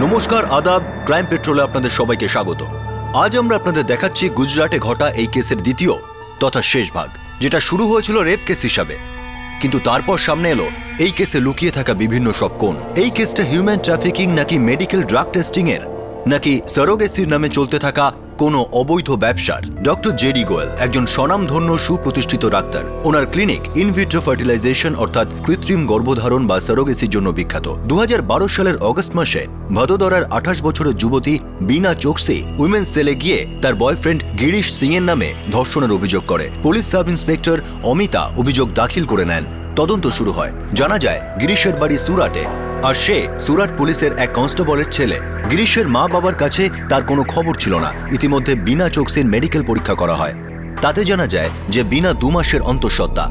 নমস্কার, আদাব। ক্রাইম পেট্রোলে আপনাদের সবাইকে স্বাগত। আজ আমরা আপনাদের দেখাচ্ছি গুজরাটে ঘটা এই কেসের দ্বিতীয় তথা শেষ ভাগ, যেটা শুরু হয়েছিল রেপ কেস হিসাবে, কিন্তু তারপর সামনে এলো এই কেসে লুকিয়ে থাকা বিভিন্ন সব কোণ। এই কেসটা হিউম্যান ট্রাফিকিং নাকি মেডিকেল ড্রাগ টেস্টিং এর নাকি সারোগেসির নামে চলতে থাকা কোনো অবৈধ ব্যবসার। ডক্টর জেডি গোয়েল একজন স্বনামধন্য সুপ্রতিষ্ঠিত ডাক্তার। ওনার ক্লিনিক ইনভিট্রো ফার্টিলাইজেশন অর্থাৎ কৃত্রিম গর্ভধারণ বা সারোগেসির জন্য বিখ্যাত। 2012 সালের অগস্ট মাসে ভদোদরার 28 বছরের যুবতী বিনা চোকসি উইমেন্স সেলে গিয়ে তার বয়ফ্রেন্ড গিরিশ সিং এর নামে ধর্ষণের অভিযোগ করে। পুলিশ সাব ইন্সপেক্টর অমিতা অভিযোগ দাখিল করে নেন। তদন্ত শুরু হয়। জানা যায় গিরিশের বাড়ি সুরাটে, আর সে সুরাট পুলিশের এক কনস্টেবলের ছেলে। গিরিশের মা বাবার কাছে তার কোনো খবর ছিল না। ইতিমধ্যে বিনা চোকসির মেডিকেল পরীক্ষা করা হয়। তাতে জানা যায় যে বিনা 2 মাসের অন্তঃসত্ত্বা।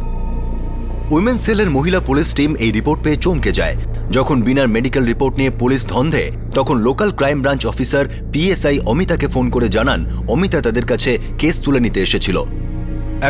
উইমেন্স সেলের মহিলা পুলিশ টিম এই রিপোর্ট পেয়ে চমকে যায়। যখন বিনার মেডিকেল রিপোর্ট নিয়ে পুলিশ ধন্ধে, তখন local crime branch officer PSI অমিতাকে ফোন করে জানান অমিতা তাদের কাছে কেস তুলে নিতে এসেছিল।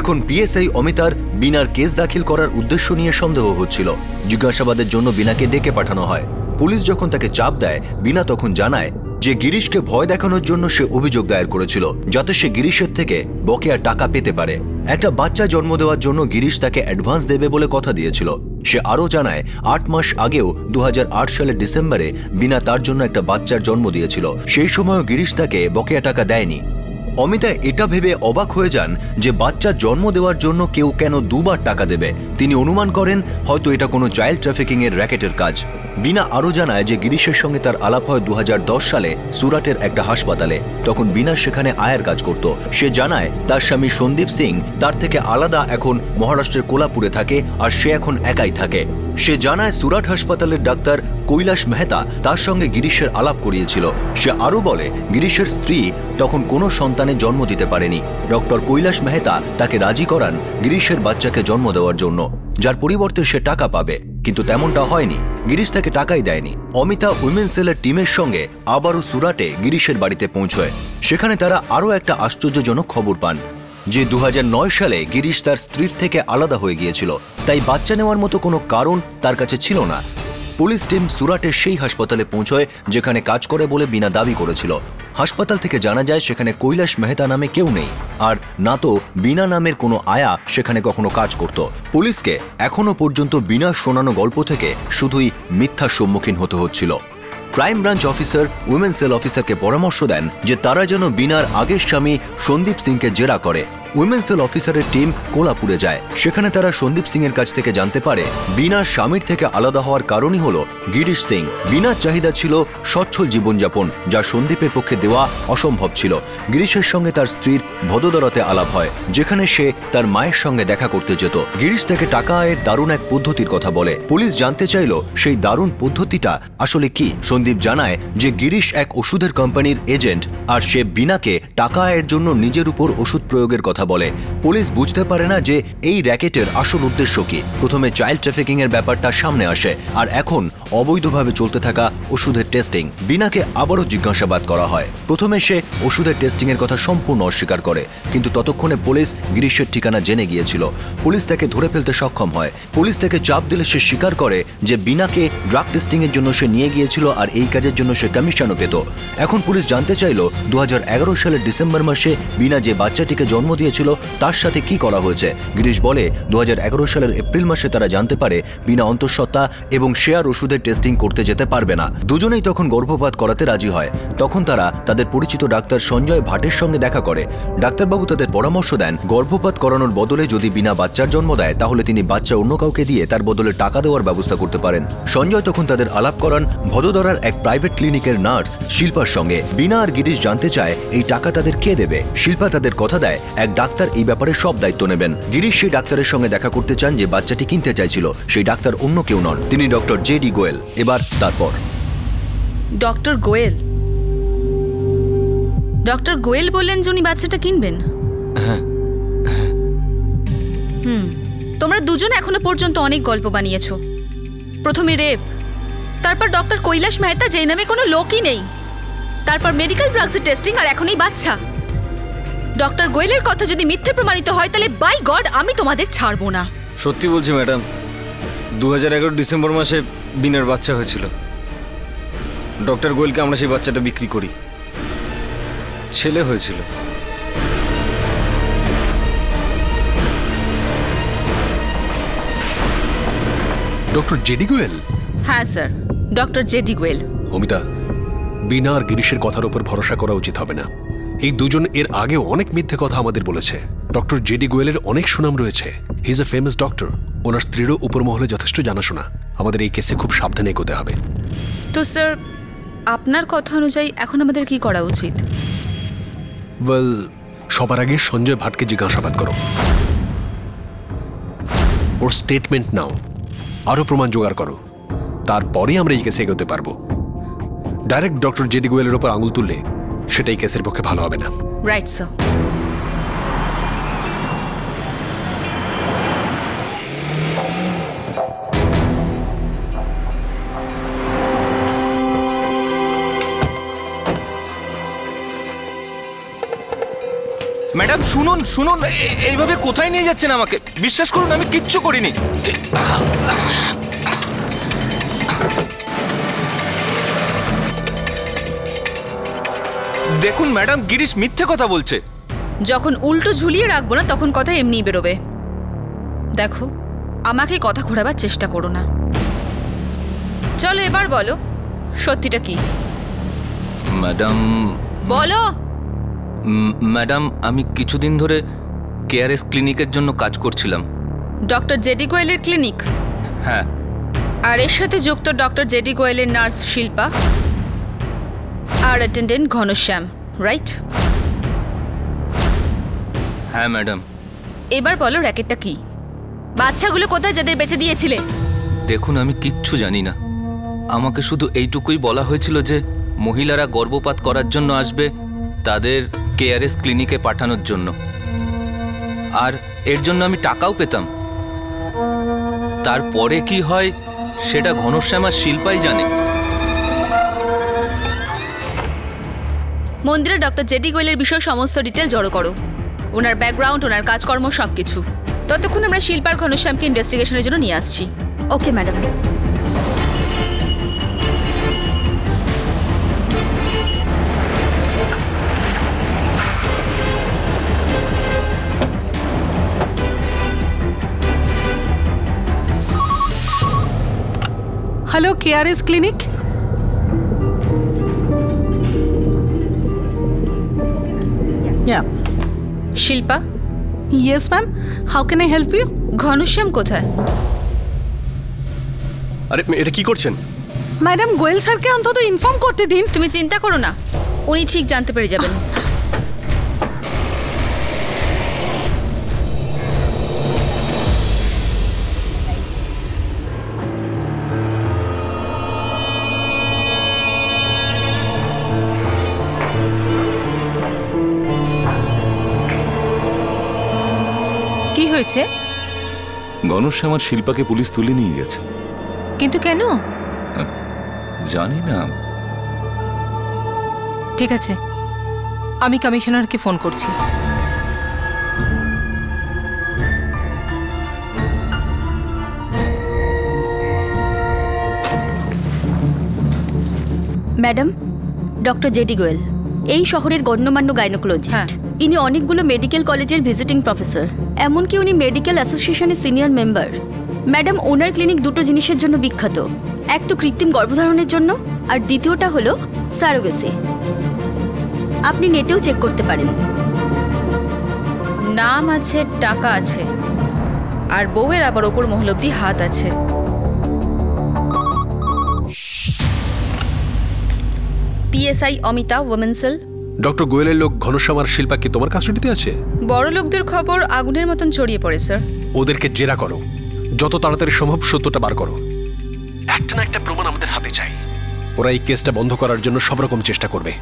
এখন পিএসআই অমিতার বিনার কেস দাখিল করার উদ্দেশ্য নিয়ে সন্দেহ হচ্ছিল। জিজ্ঞাসাবাদের জন্য বিনাকে ডেকে পাঠানো হয়। পুলিশ যখন তাকে চাপ দেয়, বিনা তখন জানায় যে গিরিশকে ভয় দেখানোর জন্য সে অভিযোগ দায়ের করেছিল, যাতে সে গিরিশের থেকে বকেয়া টাকা পেতে পারে। একটা বাচ্চা জন্ম দেওয়ার জন্য গিরিশ তাকে অ্যাডভান্স দেবে বলে কথা দিয়েছিল। সে আরও জানায় 8 মাস আগেও 2008 সালের ডিসেম্বরে বিনা তার জন্য একটা বাচ্চার জন্ম দিয়েছিল। সেই সময়ও গিরিশ তাকে বকেয়া টাকা দেয়নি। অমিতা এটা ভেবে অবাক হয়ে যান যে বাচ্চা জন্ম দেওয়ার জন্য কেউ কেন 2 বার টাকা দেবে। তিনি অনুমান করেন হয়তো এটা কোনো চাইল্ড ট্রাফিকিং এর র্যাকেটের কাজ। বিনা আরও জানায় যে গিরিশের সঙ্গে তার আলাপ হয় 2010 সালে সুরাটের একটা হাসপাতালে। তখন বিনা সেখানে আয়ার কাজ করত। সে জানায় তার স্বামী সন্দীপ সিং তার থেকে আলাদা এখন মহারাষ্ট্রের কোলাপুরে থাকে, আর সে এখন একাই থাকে। সে জানায় সুরাট হাসপাতালের ডাক্তার কৈলাস মেহতা তার সঙ্গে গিরিশের আলাপ করিয়েছিল। সে আরও বলে গিরিশের স্ত্রী তখন কোনো সন্তানের জন্ম দিতে পারেনি। ডক্টর কৈলাস মেহতা তাকে রাজি করান গিরিশের বাচ্চাকে জন্ম দেওয়ার জন্য, যার পরিবর্তে সে টাকা পাবে, কিন্তু তেমনটা হয়নি। গিরিশ তাকে টাকাই দেয়নি। অমিতা উইমেন্স সেলের টিমের সঙ্গে আবারও সুরাটে গিরিশের বাড়িতে পৌঁছয়। সেখানে তারা আরও একটা আশ্চর্যজনক খবর পান যে 2009 সালে গিরিশ তার স্ত্রীর থেকে আলাদা হয়ে গিয়েছিল, তাই বাচ্চা নেওয়ার মতো কোনো কারণ তার কাছে ছিল না। পুলিশ টিম সুরাটের সেই হাসপাতালে পৌঁছয় যেখানে কাজ করে বলে বিনা দাবি করেছিল। হাসপাতাল থেকে জানা যায় সেখানে কৈলাস মেহতা নামে কেউ নেই, আর না তো বিনা নামের কোনো আয়া সেখানে কখনো কাজ করত। পুলিশকে এখনো পর্যন্ত বিনা শোনানো গল্প থেকে শুধুই মিথ্যার সম্মুখীন হতে হচ্ছিল। Crime branch officer women cell অফিসারকে পরামর্শ দেন যে তারা যেন বিনার আগের স্বামী সন্দীপ সিংকে জেরা করে। উইমেন সেল অফিসারের টিম কোলাপুরে যায়। সেখানে তারা সন্দীপ সিং এর কাছ থেকে জানতে পারে বিনার স্বামীর থেকে আলাদা হওয়ার কারণই হলো গিরিশ সিং। বিনার চাহিদা ছিল সচ্ছল জীবনযাপন, যা সন্দীপের পক্ষে দেওয়া অসম্ভব ছিল। গিরিশের সঙ্গে তার স্ত্রীর ভদোদরাতে আলাপ হয়, যেখানে সে তার মায়ের সঙ্গে দেখা করতে যেত। গিরিশ তাকে টাকা আয়ের দারুণ এক পদ্ধতির কথা বলে। পুলিশ জানতে চাইল সেই দারুণ পদ্ধতিটা আসলে কি। সন্দীপ জানায় যে গিরিশ এক ওষুধের কোম্পানির এজেন্ট, আর সে বিনাকে টাকা আয়ের জন্য নিজের উপর ওষুধ প্রয়োগের কথা বলে। পুলিশ বুঝতে পারে না যে এই র্যাকেটের আসল উদ্দেশ্য কি। প্রথমে চাইল্ড ট্রাফিকিং এর ব্যাপারটা সামনে আসে, আর এখন অবৈধভাবে চলতে থাকা ওষুধের টেস্টিং। বিনাকে আবারও জিজ্ঞাসাবাদ করা হয়। প্রথমে সে ওষুধের টেস্টিং এর কথা সম্পূর্ণ অস্বীকার করে, কিন্তু ততক্ষণে পুলিশ গিরিশের ঠিকানা জেনে গিয়েছিল। পুলিশ তাকে ধরে ফেলতে সক্ষম হয়। পুলিশ তাকে চাপ দিলে সে স্বীকার করে যে বিনাকে ড্রাগ টেস্টিং এর জন্য সে নিয়ে গিয়েছিল, আর এই কাজের জন্য সে কমিশনও পেত। এখন পুলিশ জানতে চাইল 2011 সালের ডিসেম্বর মাসে বিনা যে বাচ্চাটিকে জন্ম দিয়েছিল তার সাথে কি করা হয়েছে। গিরিশ বলে 2011 সালের এপ্রিল মাসে তারা জানতে পারে বিনা অন্তঃসত্ত্বা এবং সে আর ওষুধের টেস্টিং করতে যেতে পারবে না। দুজনেই তখন গর্ভপাত করাতে রাজি হয়। তখন তারা তাদের পরিচিত ডাক্তার সঞ্জয় ভাটের সঙ্গে দেখা করে। ডাক্তারবাবু তাদের পরামর্শ দেন গর্ভপাত করানোর বদলে যদি বিনা বাচ্চার জন্ম দেয় তাহলে তিনি বাচ্চা অন্য কাউকে দিয়ে তার বদলে টাকা দেওয়ার ব্যবস্থা করতে পারেন। সঞ্জয় তখন তাদের আলাপ করান ভদোদরার এক প্রাইভেট ক্লিনিকের নার্স শিল্পার সঙ্গে। বিনা আর গিরিশ জানতে চায় এই টাকা তাদের কে দেবে। শিল্পা তাদের কথা দেয় এক ডাক্তার এই ব্যাপারে সব দায়িত্ব নেবেন। গিরিশ সেই ডাক্তারের সঙ্গে দেখা করতে চান যে বাচ্চাটি কিনতে চাইছিল। সেই ডাক্তার অন্য কেউ নন, তিনি ডক্টর জেডি গোয়েল। এবার তারপর ডক্টর গোয়েল বললেন যে উনি বাচ্চাটা কিনবেন। তোমরা দুজন এখনো পর্যন্ত অনেক গল্প বানিয়েছো। প্রথমে রেপ, তারপর ডক্টর কৈলাস মেহতা যে নামে কোনো লোকই নেই, তারপর মেডিকেল ড্রাগসের টেস্টিং, আর এখনই বাচ্চা। ডক্টর গোয়েলের কথা যদি মিথ্যে প্রমাণিত হয় তাহলে বাই গড আমি তোমাদের ছাড়বো না। সত্যি বলছি ম্যাডাম, 2011 ডিসেম্বর মাসে বিনার বাচ্চা হয়েছিল। ডক্টর গোয়েলকে আমরা সেই বাচ্চাটা বিক্রি করি। ছেলে হয়েছিল। Doctor JD Goel? হ্যাঁ sir, doctor JD Goel. Amita, Bina আর গিরিশের কথার উপর ভরসা করা উচিত হবে না। এই দুজন এর আগেও অনেক মিথ্যে কথা আমাদের বলেছে। ডক্টর জেডি গোয়েলের অনেক সুনাম রয়েছে। He is a famous doctor. ওনার স্ত্রীরও উপর মহলে যথেষ্ট জানাশোনা। আমাদের এই কেসে খুব সাবধানে এগোতে হবে। তো স্যার, আপনার কথা অনুযায়ী এখন আমাদের কি করা উচিত? ওয়েল, সবার আগে সঞ্জয় ভাটকে জিজ্ঞাসাবাদ করো। ওর স্টেটমেন্ট নাও, আরো প্রমাণ জোগাড় করো। তারপরে আমরা এই কেসে এগোতে পারবো। ডাইরেক্ট ডক্টর জেডি গোয়েলের উপর আঙুল তুললে সেটা এই কেসের পক্ষে ভালো হবে না। Right sir. ম্যাডাম শুনুন শুনুন, এইভাবে কোথায় নিয়ে যাচ্ছেন আমাকে? বিশ্বাস করুন আমি কিচ্ছু করিনি। দেখুন ম্যাডাম, গিরিশ মিথ্যে কথা বলছে। যখন উল্টো ঝুলিয়ে রাখবো না তখন কথা এমনিই বেরোবে। দেখো, আমাকে কথা ঘোরাবার চেষ্টা করো না। চলো এবার বলো, সত্যিটা কি? ম্যাডাম বলো। ম্যাডাম, আমি কিছুদিন ধরে কেআরএস ক্লিনিকের জন্য কাজ করছিলাম। ডক্টর জেডি গোয়েলের ক্লিনিক? হ্যাঁ। আর এর সাথে যুক্ত ডক্টর জেডি গোয়েলের নার্স শিল্পা আর অ্যাটেন্ডেন্ট ঘনশ্যাম, রাইট? হ্যাঁ ম্যাডাম। এবার বলো র্যাকেটটা কি? বাচ্চাগুলো কোথায় যাদের বেঁচে দিয়েছিলে? দেখুন আমি কিচ্ছু জানি না। আমাকে শুধু এইটুকুই বলা হয়েছিল যে মহিলারা গর্ভপাত করার জন্য আসবে, তাদের কেআরএস ক্লিনিকে পাঠানোর জন্য, আর এর জন্য আমি টাকাও পেতাম। তারপরে কি হয় সেটা ঘনশ্যাম আর শিল্পাই জানে। মন্দিরে ডক্টর জেডি গোয়েলের বিষয়ে সমস্ত ডিটেল জড়ো করো, ওনার ব্যাকগ্রাউন্ড, ওনার কাজকর্ম সবকিছু। ততক্ষণ আমরা শিল্পার ঘনশ্যামকে ইনভেস্টিগেশনের জন্য নিয়ে আসছি। Okay madam. Hello, KRS Clinic. Yeah. শিল্পা? Yes, ma'am. How can I help you? Ghanshyam কোথায়? আরে এটা কি করছেন? ম্যাডাম, গোয়েল স্যারকে অন্তত ইনফর্ম করতে দিন। তুমি চিন্তা করো না, উনি ঠিক জানতে পেরে যাবেন। কি হয়েছে? ঘনশ্যাম আর শিল্পাকে পুলিশ তুলে নিয়ে গেছে। কিন্তু কেন? জানি না। ঠিক আছে, আমি কমিশনারকে ফোন করছি। ম্যাডাম, ডক্টর জেডি গোয়েল এই শহরের গণ্যমান্য গাইনোকোলজিস্ট। ইনি অনেকগুলো মেডিকেল কলেজের ভিজিটিং প্রফেসর, এমনকি উনি মেডিকেল অ্যাসোসিয়েশনের সিনিয়র মেম্বার। ম্যাডাম, ওনার ক্লিনিক দুটো জিনিসের জন্য বিখ্যাত। এক তো কৃত্রিম গর্ভধারণের জন্য, আর দ্বিতীয়টা হলো সারোগেসি। আপনি নেটেও চেক করতে পারেন। নাম আছে, টাকা আছে, আর বউয়ের আবার ওপর মহল অব্দি হাত আছে। PSI Amita, women cell. Doctor গোয়েলের লোক ঘনশ্যাম আর শিল্পা কি তোমার কাস্টাডিতে আছে? বড় লোকদের খবর আগুনের মতন ছড়িয়ে পড়ে স্যার। ওদেরকে জেরা করো, যত তাড়াতাড়ি সম্ভব সত্যটা বার করো। একটা না একটা প্রমাণ আমাদের হাতে চাই। ওরা এই কেসটা বন্ধ করার জন্য সব রকম চেষ্টা করবে।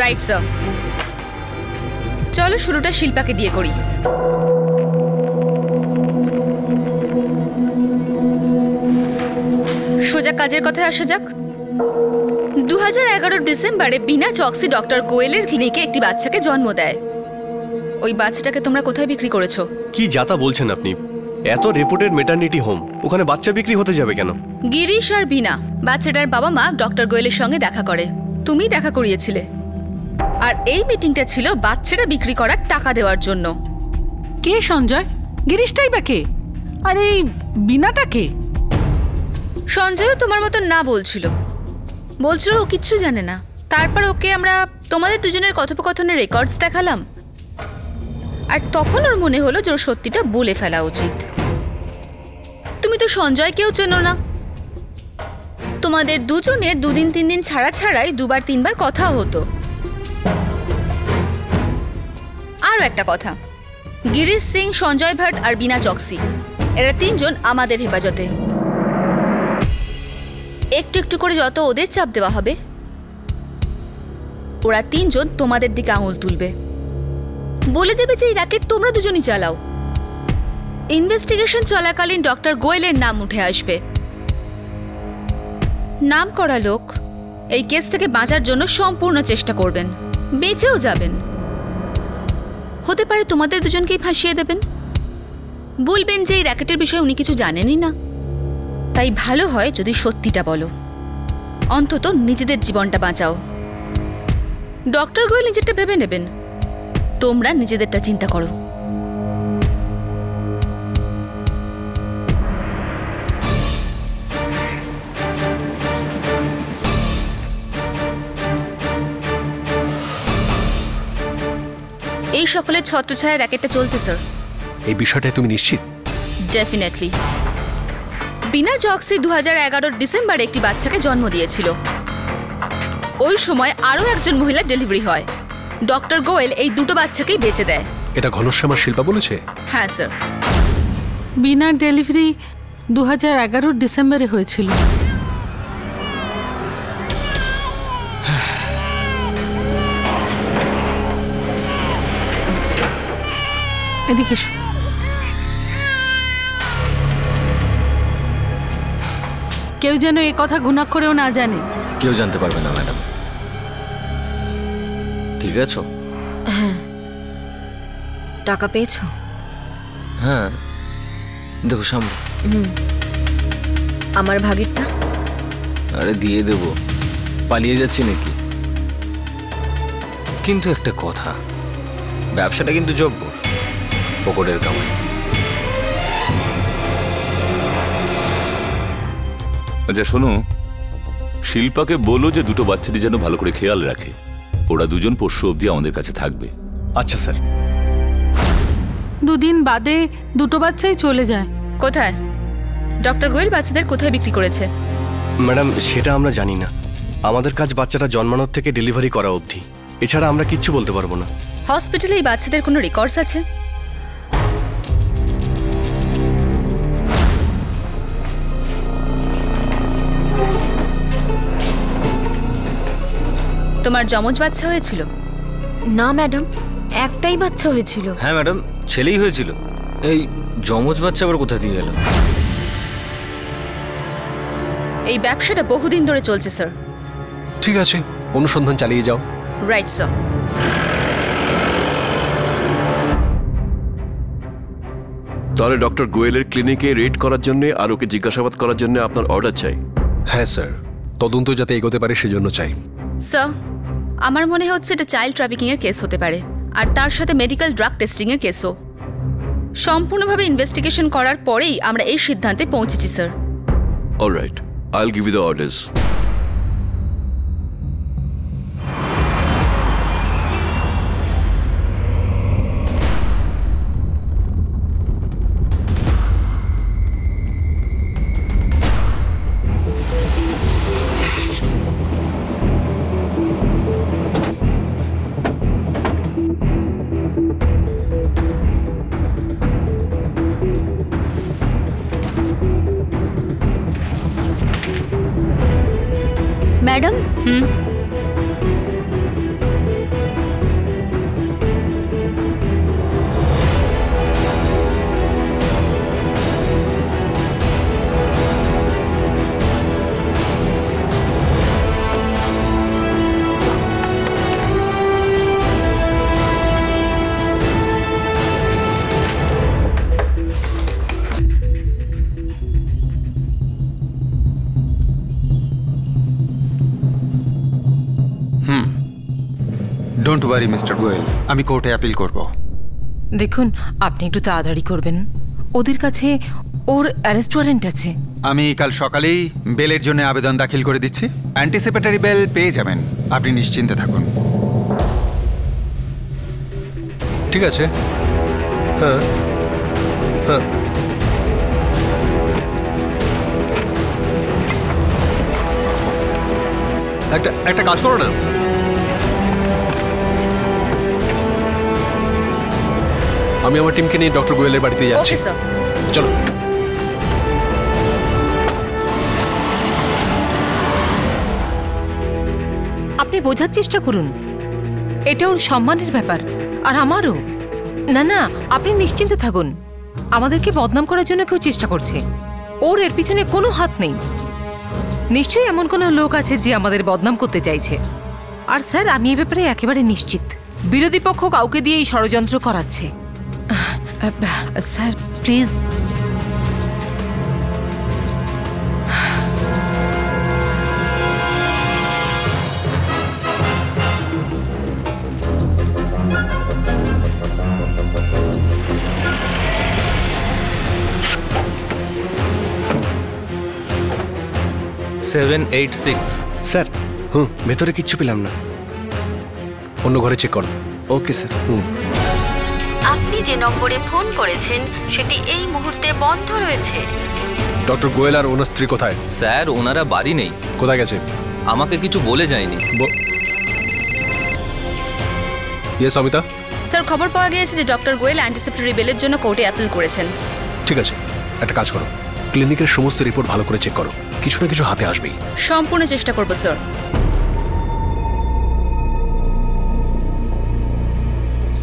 Right sir. চলো শুরুটা শিল্পাকে দিয়ে করি। সোজা কাজের কথায় আসা যাক। 2011 ডিসেম্বরে বিনা চক্সি ডক্টর গোয়েলের ক্লিনিকে একটি বাচ্চাকে জন্ম দেয়। ওই বাচ্চাটাকে তোমরা কোথায় বিক্রি করেছো? কি যাতা বলছেন আপনি? এত রেপুটেড মেটার্নিটি হোম, ওখানে বাচ্চা বিক্রি হতে যাবে কেন? গিরিশ আর বিনা বাচ্চাটার বাবা মা ডক্টর গোয়েলের সঙ্গে দেখা করে। তুমি দেখা করিয়েছিলে। আর এই মিটিংটা ছিল বাচ্চাটা বিক্রি করার টাকা দেওয়ার জন্য। কে সঞ্জয়? গিরিশটাই বা কে? আর এই বিনাটা কে? সঞ্জয়ও তোমার মতো না বলছিল ও কিচ্ছু জানে না। তারপর ওকে আমরা তোমাদের দুজনের কথোপকথনের রেকর্ডস দেখালাম, আর তখন ওর মনে হলো যে ওর সত্যিটা বলে ফেলা উচিত। তুমি তো সঞ্জয়কেও চেনো না। তোমাদের দুজনের 2 দিন 3 দিন ছাড়া ছাড়াই 2বার 3বার কথা হতো। আরও একটা কথা, গিরিশ সিং, সঞ্জয় ভাট আর বিনা চকসি, এরা 3 জন আমাদের হেফাজতে। একটু একটু করে যত ওদের চাপ দেওয়া হবে, ওরা 3 জন তোমাদের দিকে আঙুল তুলবে, বলে দেবে যে এই র্যাকেট তোমরা দুজনই চালাও। ইনভেস্টিগেশন চলাকালীন ডক্টর গোয়েলের নাম উঠে আসবে। নাম করা লোক এই কেস থেকে বাঁচার জন্য সম্পূর্ণ চেষ্টা করবেন, বেঁচেও যাবেন। হতে পারে তোমাদের দুজনকেই ফাঁসিয়ে দেবেন, বলবেন যে এই র্যাকেটের বিষয়ে উনি কিছু জানেনই না। তাই ভালো হয় যদি সত্যিটা বলো, অন্তত নিজেদের জীবনটা বাঁচাও। ডক্টর গোয়েল নিজেরটা ভেবে নেবেন, তোমরা নিজেদেরটা চিন্তা করো। এই সকলের ছত্রছায়া র্যাকেটটা চলছে স্যার। এই বিষয়টায় তুমি নিশ্চিত? ডেফিনেটলি। বিনা চকসি 2011 ডিসেম্বরে একটি বাচ্চাকে জন্ম দিয়েছিল। ওই সময় আরও একজন মহিলা ডেলিভারি হয়। ডক্টর গোয়েল এই 2টো বাচ্চাকেই বেঁচে দেয়। এটা ঘনশ্যামা শিল্পা বলেছে? হ্যাঁ স্যার। বিনার ডেলিভারি 2011 ডিসেম্বরে হয়েছিল। এদিকে এসো। কেউ যেন এ কথা ঘুণাক্ষরেও না জানে। কেউ জানতে পারবে না ম্যাডাম, ঠিক আছে? হ্যাঁ। টাকা পেয়েছো? হ্যাঁ, দেখো সামনে। আমার ভাগেরটা? আরে দিয়ে দেব, পালিয়ে যাচ্ছি নাকি? কিন্তু একটা কথা, ব্যবসাটা কিন্তু জব্বর, পকেটের কামাই। আচ্ছা শোনো, শিল্পাকে বলো যে 2টো বাচ্চাটি যেন ভালো করে খেয়াল রাখে। ওরা 2জন পরশু অবধি আমাদের কাছে থাকবে। আচ্ছা স্যার। 2 দিন বাদে 2টো বাচ্চাই চলে যায়। কোথায়? ডক্টর গোয়েল বাচ্চাদের কোথায় বিক্রি করেছে? ম্যাডাম সেটা আমরা জানি না। আমাদের কাজ বাচ্চাটা জন্মানোর থেকে ডেলিভারি করা অবধি, এছাড়া আমরা কিচ্ছু বলতে পারবো না। হসপিটালে এই বাচ্চাদের কোনো রেকর্ডস আছে? তোমার যমজ বাচ্চা হয়েছিল? না ম্যাডাম, একটাই বাচ্চা হয়েছিল। হ্যাঁ ম্যাডাম, ছেলেই হয়েছিল। এই যমজ বাচ্চা আবার কোথা দিয়ে গেল? এই ব্যবসাটা বহুদিন ধরে চলছে স্যার। ঠিক আছে, অনুসন্ধান চালিয়ে যাও। Right sir. তাহলে ডক্টর গোয়েলের ক্লিনিকে রেড করার জন্য আর ওকে জিজ্ঞাসাবাদ করার জন্য আপনার অর্ডার চাই? হ্যাঁ স্যার, তদন্ত যাতে এগোতে পারে সেজন্য চাই। স্যার, আমার মনে হচ্ছে এটা চাইল্ড ট্রাফিকিং এর কেস হতে পারে, আর তার সাথে মেডিকেল ড্রাগ টেস্টিং এর কেসও। সম্পূর্ণভাবে ইনভেস্টিগেশন করার পরেই আমরা এই সিদ্ধান্তে পৌঁছেছি sir. Alright, I will give you the orders. Madam, don't worry mister Goel, আমি কোর্টে অ্যাপিল করব। দেখুন, আপনি একটু তাড়াতাড়ি করবেন। ওদের কাছে ওর অ্যারেস্ট ওয়ারেন্ট আছে। আমি কাল সকালেই বেলের জন্য আবেদন দাখিল করে দিচ্ছি। অ্যান্টিসিপেটরি বেল পেয়ে যাবেন, আপনি নিশ্চিন্তে থাকুন। ঠিক আছে। হ্যাঁ হ্যাঁ, একটা কাজ করো না, আমি আমার টিমকে নিয়ে ডক্টর গোয়েলের বাড়িতে যাচ্ছি। Okay sir. চলো। আপনি বোঝার চেষ্টা করুন, এটা ওর সম্মানের ব্যাপার, আর আমারও। না না, আপনি নিশ্চিন্তে থাকুন। আমাদেরকে বদনাম করার জন্য কেউ চেষ্টা করছে, ওর এর পিছনে কোনো হাত নেই। নিশ্চয়ই এমন কোনো লোক আছে যে আমাদের বদনাম করতে চাইছে। আর স্যার, আমি এ ব্যাপারে একেবারে নিশ্চিত, বিরোধী পক্ষ কাউকে দিয়ে এই ষড়যন্ত্র করাচ্ছে। Sir please. স্যার, ভেতরে কিচ্ছু পেলাম না। অন্য ঘরে চেক করো। Okay sir. আপনি যে নম্বরে ফোন করেছেন সেটি এই মুহূর্তে বন্ধ রয়েছে। ডক্টর গোয়েল আর ওনার স্ত্রী কোথায়? স্যার, ওনারা বাড়ি নেই। কোথায় গেছে? আমাকে কিছু বলে যায়নি। ইয়েস অমিতা। স্যার, খবর পাওয়া গিয়েছে যে ডক্টর গোয়েল অ্যান্টিসিপেটরি বেলের জন্য কোর্টে অ্যাপিল করেছেন। ঠিক আছে, একটা কাজ করো, ক্লিনিকের সমস্ত রিপোর্ট ভালো করে চেক করো, কিছু না কিছু হাতে আসবেই। সম্পূর্ণ চেষ্টা করব স্যার।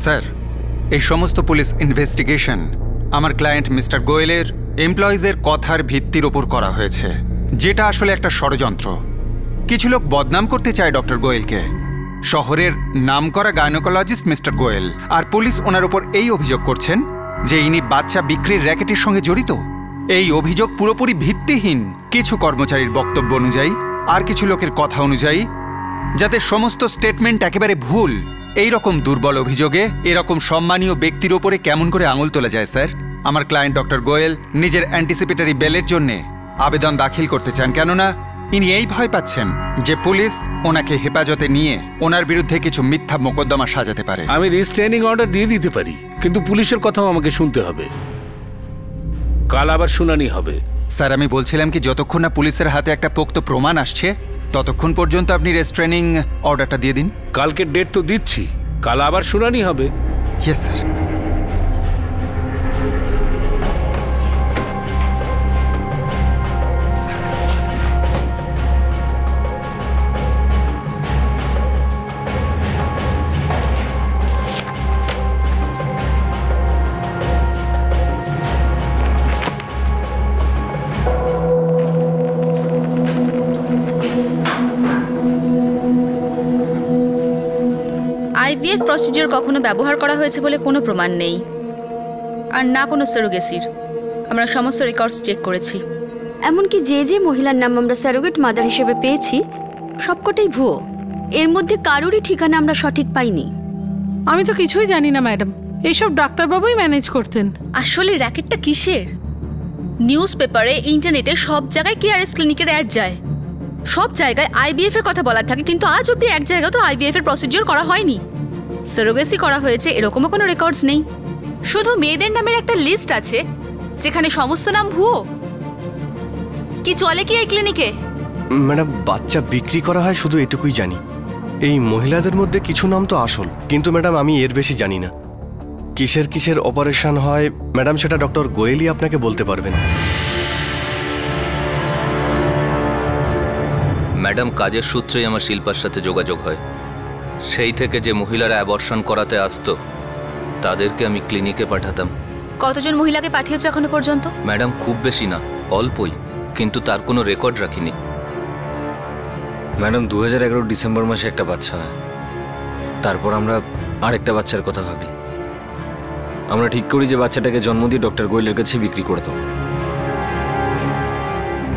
স্যার, এই সমস্ত পুলিশ ইনভেস্টিগেশন আমার ক্লায়েন্ট মিস্টার গোয়েলের এমপ্লয়িজের কথার ভিত্তির ওপর করা হয়েছে, যেটা আসলে একটা ষড়যন্ত্র। কিছু লোক বদনাম করতে চায় ডক্টর গোয়েলকে, শহরের নামকরা গাইনোকোলজিস্ট মিস্টার গোয়েল, আর পুলিশ ওনার ওপর এই অভিযোগ করছেন যে ইনি বাচ্চা বিক্রির র্যাকেটের সঙ্গে জড়িত। এই অভিযোগ পুরোপুরি ভিত্তিহীন, কিছু কর্মচারীর বক্তব্য অনুযায়ী আর কিছু লোকের কথা অনুযায়ী, যাতে সমস্ত স্টেটমেন্ট একেবারে ভুল। এই রকম দুর্বল অভিযোগে এরকম সম্মানীয় ব্যক্তির ওপরে কেমন করে আঙুল তোলা যায় স্যার? আমার ক্লায়েন্ট ডক্টর গোয়েল নিজের অ্যান্টিসিপেটরি বেলের জন্য আবেদন দাখিল করতে চান, কেননা ইনি এই ভয় পাচ্ছেন যে পুলিশ ওনাকে হেফাজতে নিয়ে ওনার বিরুদ্ধে কিছু মিথ্যা মোকদ্দমা সাজাতে পারে। আমি রিস্ট্রেনিং অর্ডার দিয়ে দিতে পারি, কিন্তু পুলিশের কথাও আমাকে শুনতে হবে। কাল আবার শুনানি হবে। স্যার, আমি বলছিলাম কি, যতক্ষণ না পুলিশের হাতে একটা পোক্ত প্রমাণ আসছে ততক্ষণ পর্যন্ত আপনি রেস্ট্রেনিং অর্ডারটা দিয়ে দিন। কালকের ডেট তো দিচ্ছি, কাল আবার শুনানি হবে। Yes sir. আইভিএফ প্রসিডিওর কখনো ব্যবহার করা হয়েছে বলে কোনো প্রমাণ নেই, আর না কোনো সারোগেসির। আমরা সমস্ত রেকর্ডস চেক করেছি। এমনকি যে যে মহিলার নাম আমরা স্যারোগেট মাদার হিসেবে পেয়েছি সবকটাই ভুয়ো। এর মধ্যে কারোরই ঠিকানা আমরা সঠিক পাইনি। আমি তো কিছুই জানি না ম্যাডাম, এইসব ডাক্তারবাবুই ম্যানেজ করতেন। আসলে র্যাকেটটা কিসের? নিউজ পেপারে, ইন্টারনেটে সব জায়গায় কেআরএস ক্লিনিকের অ্যাড যায়, সব জায়গায় আইভিএফ এর কথা বলা থাকে, কিন্তু আজ অব্দি এক জায়গায় তো আইভিএফ এর প্রসিডিওর করা হয়নি। সারোগেসি করা হয়েছে এরকমও কোনো রেকর্ডস নেই। শুধু মেয়েদের নামের একটা লিস্ট আছে যেখানে সমস্ত নাম ভুয়ো। কি চলে কি এই ক্লিনিকে? ম্যাডাম, বাচ্চা বিক্রি করা হয় শুধু এটুকুই জানি। এই মহিলাদের মধ্যে কিছু নাম তো আসল, কিন্তু ম্যাডাম আমি এর বেশি জানি না। কিসের কিসের অপারেশন হয় ম্যাডাম, সেটা ডক্টর গোয়েলই আপনাকে বলতে পারবেন। ম্যাডাম, কাজের সূত্রেই আমার শিল্পার সাথে যোগাযোগ হয়। সেই থেকে যে মহিলারা অ্যাবর্শন করাতে আসতো তাদেরকে আমি ক্লিনিকে পাঠাতাম। কতজন মহিলাকে পাঠিয়েছো এখনো পর্যন্ত? ম্যাডাম, খুব বেশি না, অল্পই, কিন্তু তার কোনো রেকর্ড রাখিনি। ম্যাডাম, 2011 ডিসেম্বর মাসে একটা বাচ্চা হয়, তারপর আমরা আরেকটা বাচ্চার কথা ভাবি। আমরা ঠিক করি যে বাচ্চাটাকে জন্ম দিয়ে ডক্টর গোয়েলের কাছে বিক্রি করে দেবো।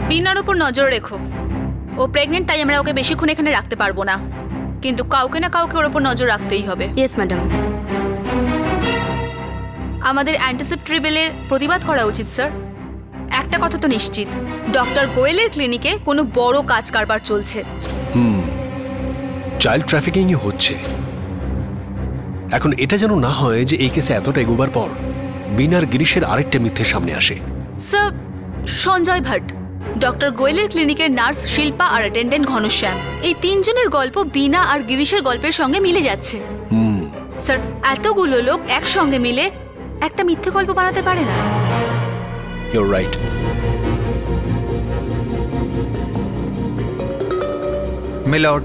বিনার উপর নজর রেখো। ও প্রেগনেন্ট, তাই আমরা ওকে বেশিক্ষণ এখানে রাখতে পারবো না। কিন্তু কাউকে না কাউকে ওর উপর নজর রাখতেই হবে। Yes madam. আমাদের অ্যান্টিসেপ্টরি বিলের প্রতিবাদ করা উচিত স্যার। একটা কথা তো নিশ্চিত, ডক্টর গোয়েলের ক্লিনিকে কোনো বড় কাজ কারবার চলছে। চাইল্ড ট্রাফিকিংই হচ্ছে। এখন এটা যেন না হয় যে এই কেসে এতটা এগোবার পর বিনার গিরিশের আরেকটা মিথ্যে সামনে আসে। স্যার, সঞ্জয় ভাট, ডক্টর গোয়েলের ক্লিনিকের নার্স শিল্পা আর অ্যাটেন্ডেন্ট ঘনশ্যাম, এই তিনজনের গল্প বিনা আর গিরিশের গল্পের সঙ্গে মিলে যাচ্ছে। স্যার, এতগুলো লোক একসঙ্গে মিলে একটা মিথ্যে গল্প বানাতে পারে না। Your right. Milord,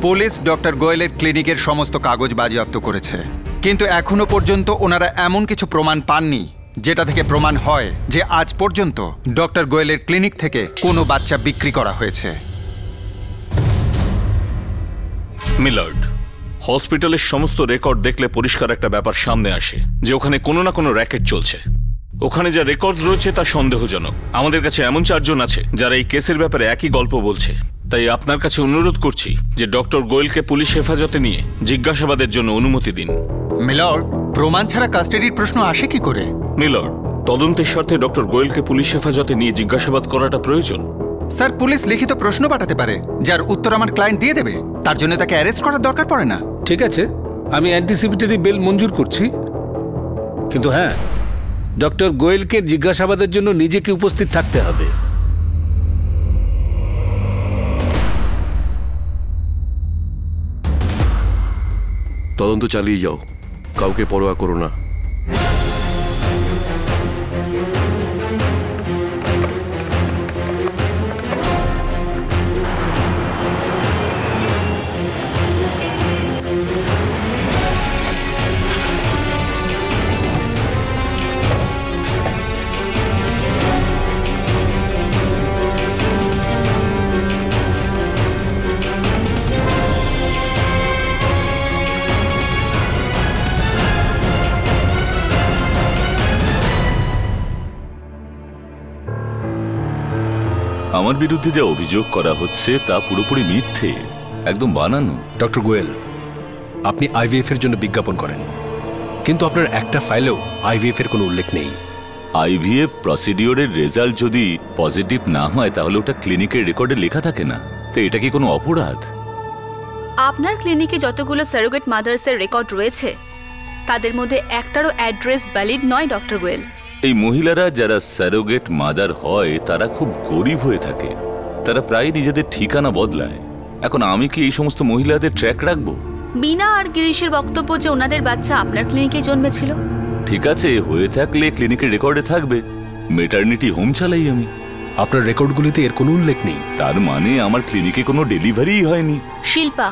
police doctor গোয়েলের ক্লিনিকের সমস্ত কাগজ বাজেয়াপ্ত করেছে, কিন্তু এখনো পর্যন্ত ওনারা এমন কিছু প্রমাণ পাননি যেটা থেকে প্রমাণ হয় যে আজ পর্যন্ত ডক্টর গোয়েলের ক্লিনিক থেকে কোনো বাচ্চা বিক্রি করা হয়েছে। মিলার্ড, হসপিটালের সমস্ত রেকর্ড দেখলে পরিষ্কার একটা ব্যাপার সামনে আসে যে ওখানে কোনো না কোনো র্যাকেট চলছে। ওখানে যা রেকর্ড রয়েছে তা সন্দেহজনক। আমাদের কাছে এমন 4 জন আছে যারা এই কেসের ব্যাপারে একই গল্প বলছে। তাই আপনার কাছে অনুরোধ করছি যে ডক্টর গোয়েলকে পুলিশ হেফাজতে নিয়ে জিজ্ঞাসাবাদের জন্য অনুমতি দিন। মিলর্ড, প্রমাণ ছাড়া কাস্টাডির প্রশ্ন আসে কি করে? মিলর্ড, তদন্তের স্বার্থে ডক্টর গোয়েলকে পুলিশ হেফাজতে নিয়ে জিজ্ঞাসাবাদ করাটা প্রয়োজন। স্যার, পুলিশ লিখিত প্রশ্ন পাঠাতে পারে যার উত্তর আমার ক্লায়েন্ট দিয়ে দেবে। তার জন্য তাকে অ্যারেস্ট করার দরকার পড়ে না। ঠিক আছে, আমি অ্যান্টিসিপেটরি বেল মঞ্জুর করছি, কিন্তু হ্যাঁ, ডক্টর গোয়েলকে জিজ্ঞাসাবাদের জন্য নিজেকে উপস্থিত থাকতে হবে। তদন্ত চালিয়ে যাও, কাউকে পরোয়া করো না। আমার বিরুদ্ধে যা অভিযোগ করা হচ্ছে তা পুরোপুরি মিথ্যে, একদম বানানো। ডক্টর গোয়েল, আপনি আইভিএফ এর জন্য বিজ্ঞাপন করেন, কিন্তু আপনার একটা ফাইলেও আইভিএফ এর কোনো উল্লেখ নেই। আইভিএফ প্রসিডিওরের রেজাল্ট যদি পজিটিভ না হয় তাহলে ওটা ক্লিনিকের রেকর্ডে লেখা থাকে না। তো এটা কি কোনো অপরাধ? আপনার ক্লিনিকে যতগুলো সারোগেট মাদার্সের রেকর্ড রয়েছে তাদের মধ্যে একটারও অ্যাড্রেস ভ্যালিড নয় ডক্টর গোয়েল। এই মহিলারা যারা সারোগেট মাদার হয় তারা খুব গরিব হয়ে থাকে, তারা প্রায় নিজেদের ঠিকানা বদলায়। এখন আমি কি এই সমস্ত মহিলাদের ট্র্যাক রাখবো? বিনা আর গিরিশের বক্তব্য যে ওনাদের বাচ্চা আপনার ক্লিনিকে জন্মেছিল। ঠিক আছে, হয়ে থাকলে ক্লিনিকের রেকর্ডে থাকবে। মেটারনিটি হোম চালাই আমি। আপনার রেকর্ডগুলিতে এর কোনো উল্লেখ নেই। তার মানে আমার ক্লিনিকে কোনো ডেলিভারিই হয়নি। শিল্পা,